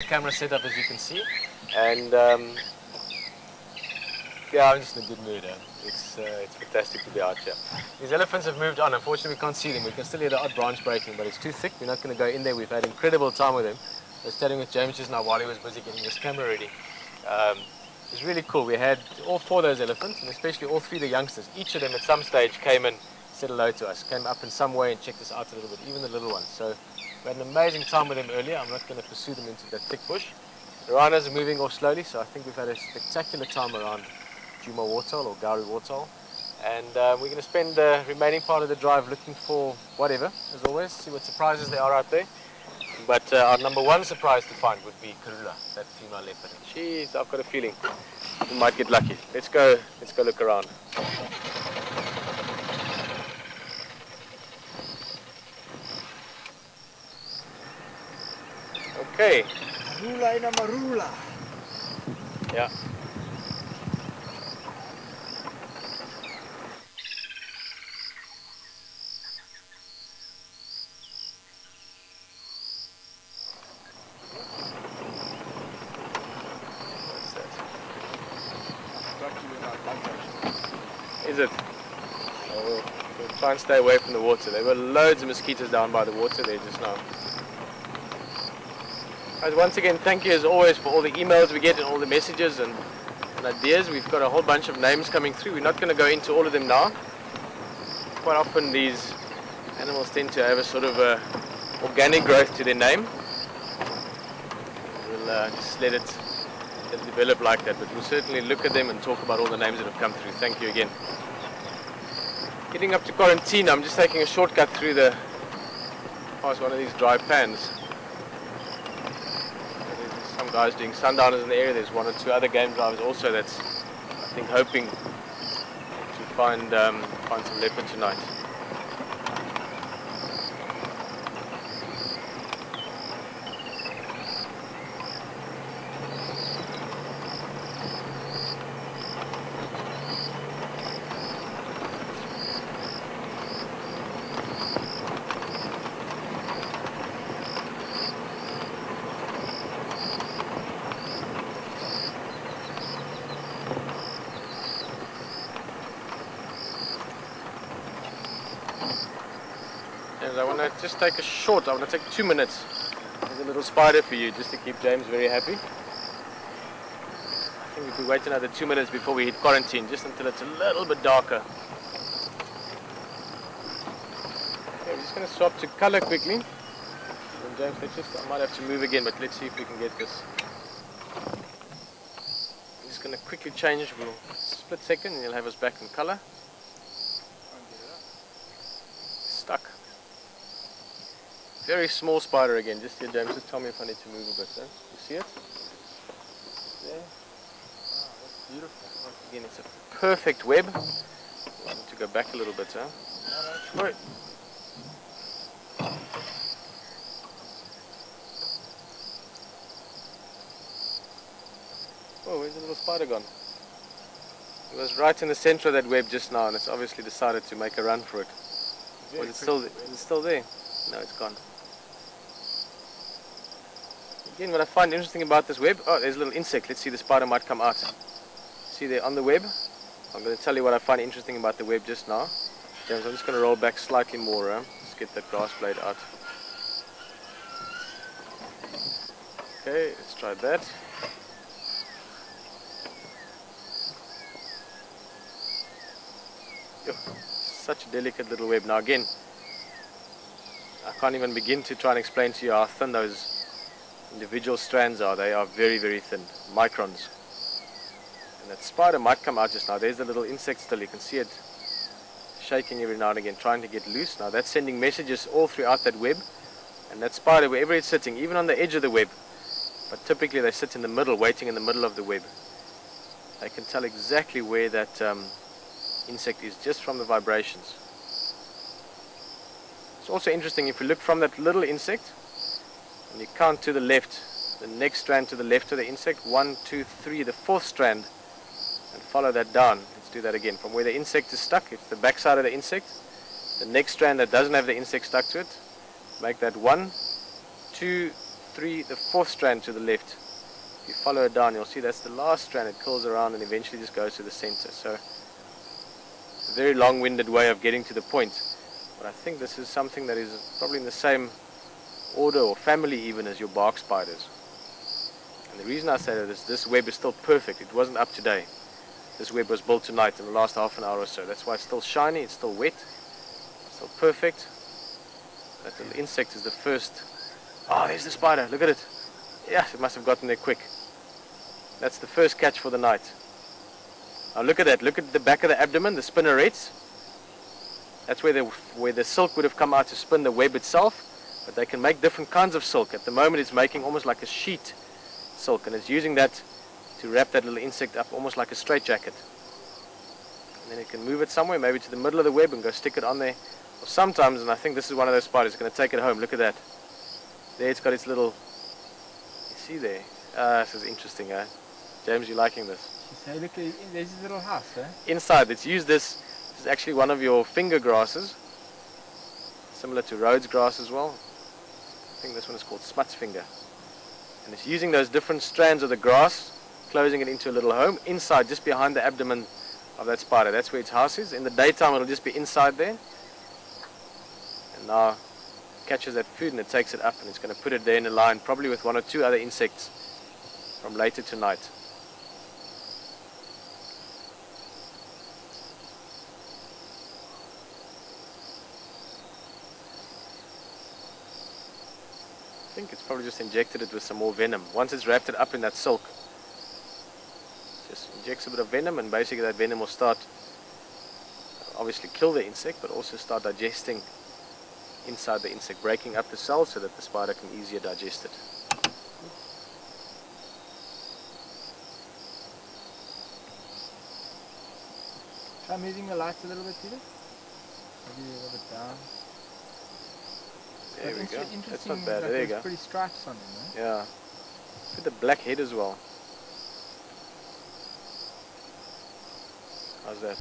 camera setup, as you can see, and yeah, I'm just in a good mood. It's fantastic to be out here. These elephants have moved on. Unfortunately, we can't see them. We can still hear the odd branch breaking, but it's too thick. We're not going to go in there. We've had incredible time with them. I was chatting with James just now while he was busy getting this camera ready. It was really cool. We had all 4 of those elephants, and especially all 3 of the youngsters. Each of them at some stage came and said hello to us, came up in some way and checked us out a little bit, even the little ones. So we had an amazing time with them earlier. I'm not going to pursue them into the thick bush. The rhinos are moving off slowly, so I think we've had a spectacular time around Djuma Waterhole or Gowrie Waterhole. And we're going to spend the remaining part of the drive looking for whatever, as always, see what surprises there are out there. But our number 1 surprise to find would be Karula, that female leopard. And I've got a feeling we might get lucky. Let's go look around. Okay. Marula ina marula. Yeah. Is it? Oh, we'll try and stay away from the water. There were loads of mosquitoes down by the water there just now. Guys, once again, thank you as always for all the emails we get and all the messages and ideas. We've got a whole bunch of names coming through. We're not going to go into all of them now. Quite often these animals tend to have a sort of organic growth to their name. We'll just let it develop like that, but we'll certainly look at them and talk about all the names that have come through. Thank you again. Getting up to quarantine, I'm just taking a shortcut through past one of these dry pans. There's some guys doing sundowners in the area. There's 1 or 2 other game drivers also that's, I think, hoping to find some leopard tonight. I want to just take I want to take 2 minutes. There's a little spider for you, just to keep James very happy. I think we could wait another 2 minutes before we hit quarantine, just until it's a little bit darker. Okay, we're just going to swap to color quickly. And James, I might have to move again, but let's see if we can get this. I'm just going to quickly change, we'll split second and you'll have us back in color. Stuck. Very small spider again, just here James, just tell me if I need to move a bit. You see it? There. Oh, that's beautiful. Again, it's a perfect web. I need to go back a little bit, huh? Right. Oh, where's the little spider gone? It was right in the center of that web just now, and it's obviously decided to make a run for it. Is it still there? No, it's gone. Again, what I find interesting about this web, oh, there's a little insect. Let's see, the spider might come out. See there on the web? I'm going to tell you what I find interesting about the web just now. James, I'm just going to roll back slightly more. Let's get that grass blade out. Okay, let's try that. Oh, such a delicate little web. Now again, I can't even begin to try and explain to you how thin those individual strands are. They are very, very thin, microns. And that spider might come out just now. There's the little insect still. You can see it shaking every now and again, trying to get loose. Now that's sending messages all throughout that web. And that spider, wherever it's sitting, even on the edge of the web, but typically they sit in the middle, waiting in the middle of the web. They can tell exactly where that insect is just from the vibrations. It's also interesting, if you look from that little insect and you count to the left, the next strand to the left of the insect, 1, 2, 3, the 4th strand, and follow that down. Let's do that again. From where the insect is stuck, it's the back side of the insect, the next strand that doesn't have the insect stuck to it, make that 1, 2, the fourth strand to the left. If you follow it down, you'll see that's the last strand. It curls around and eventually just goes to the center. So a very long-winded way of getting to the point. But I think this is something that is probably in the same order or family even as your bark spiders. And the reason I say that is this web is still perfect. It wasn't up today. This web was built tonight in the last half an hour or so. That's why it's still shiny, it's still wet, it's still perfect. That little insect is the first. Oh, there's the spider, look at it. Yes, it must have gotten there quick. That's the first catch for the night. Now look at that, look at the back of the abdomen, the spinnerets. That's where the silk would have come out to spin the web itself. But they can make different kinds of silk. At the moment it's making almost like a sheet silk, and it's using that to wrap that little insect up almost like a straitjacket. And then it can move it somewhere, maybe to the middle of the web and go stick it on there. Or sometimes, and I think this is one of those spiders, it's going to take it home. Look at that. There it's got its little, you see there? This is interesting, eh? James, you liking this? Say, look, there's his little house, eh? Inside, it's used this is actually one of your finger grasses, similar to Rhodes grass as well. I think this one is called smuts finger. And it's using those different strands of the grass, closing it into a little home, inside, just behind the abdomen of that spider. That's where its house is. In the daytime, it'll just be inside there. And now, it catches that food and it takes it up and it's going to put it there in a line, probably with one or two other insects from later tonight. I think it's probably just injected it with some more venom. Once it's wrapped it up in that silk, just injects a bit of venom, and basically that venom will start, obviously kill the insect, but also start digesting inside the insect, breaking up the cells so that the spider can easier digest it. Try moving the lights a little bit, Peter. Maybe a little bit down. There we go. That's not Interesting, bad. There you go. pretty stripes on him, eh? Yeah. With the black head as well. How's that?